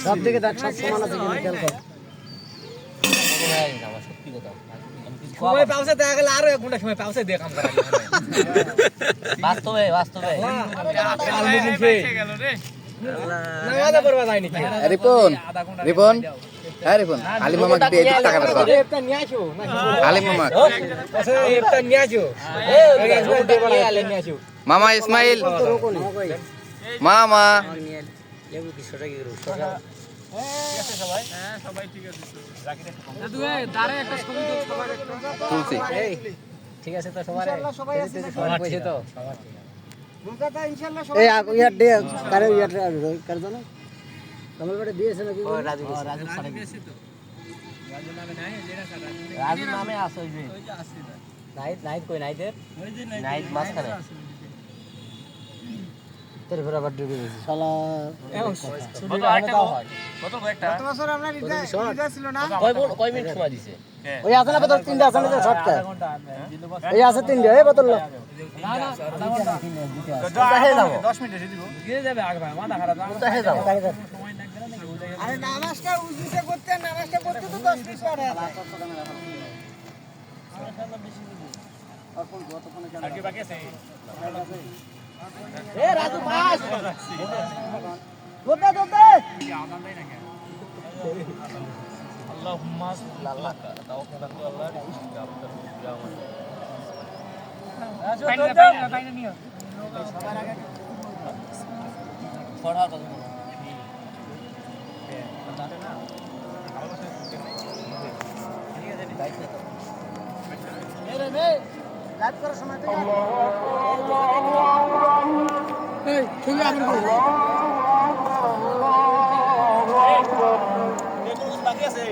সব থেকে দেখ সব সমান আছে কিনা খেয়াল কর। সত্যি কথা সময় পাউসে দেখা গেলে আরো 1 ঘন্টা সময় পাউসে দিয়ে কাম করা বাস্তবে বাস্তবে নামাজে পড়বা যায়নি কি রিপন রিপন হ্যাঁ রিপন আলী মামা দিয়ে টাকা দাও একটা নিয়ে আসো আলী মামা একটা নিয়ে আসো নিয়ে আসো মামা ইসমাইল মামা লেবু কি সোজা কি করব তুলসি ঠিক আছে তো সবার পয়সা তো এই ইয়ার দে কারে ইয়ার কার জানো কমল বড় দিয়েছে নাকি রাজু সাড়ে দিয়েছে তো রাজু নামে আছে ওই যে নাইট কই নাইটের নাইট মাঝখানে তোর ঘর আবার ডুবে গেছে শালা কত আরেকটা কত কয়েকটা গত বছর আমরা রিজা ছিল না কয় মিনিট সময় দিছে ওই আছে না বোতল তিনটা আছে না তো শর্ট কাট এই আছে তিনটা এই বোতল না না আধা ঘন্টা কোথায় যাব 10 মিনিট এসে দিব গিয়ে যাবে আগে ভাই মাথা খারাপ কোথায় যাব সময় লাগবে না নাকি আরে নামাজটা উজুতে করতে তো 10 মিনিট পরে আগে বাকি আছে এ রাজু পাস দোতে আল্লাহুম্মা আল্লাহ তাওয়াক্কাল করো আল্লাহ পাইনা নিও পড়া কত এরে নে লাইভ করার সময় থেকে এই তুমি আবার বাকি আছে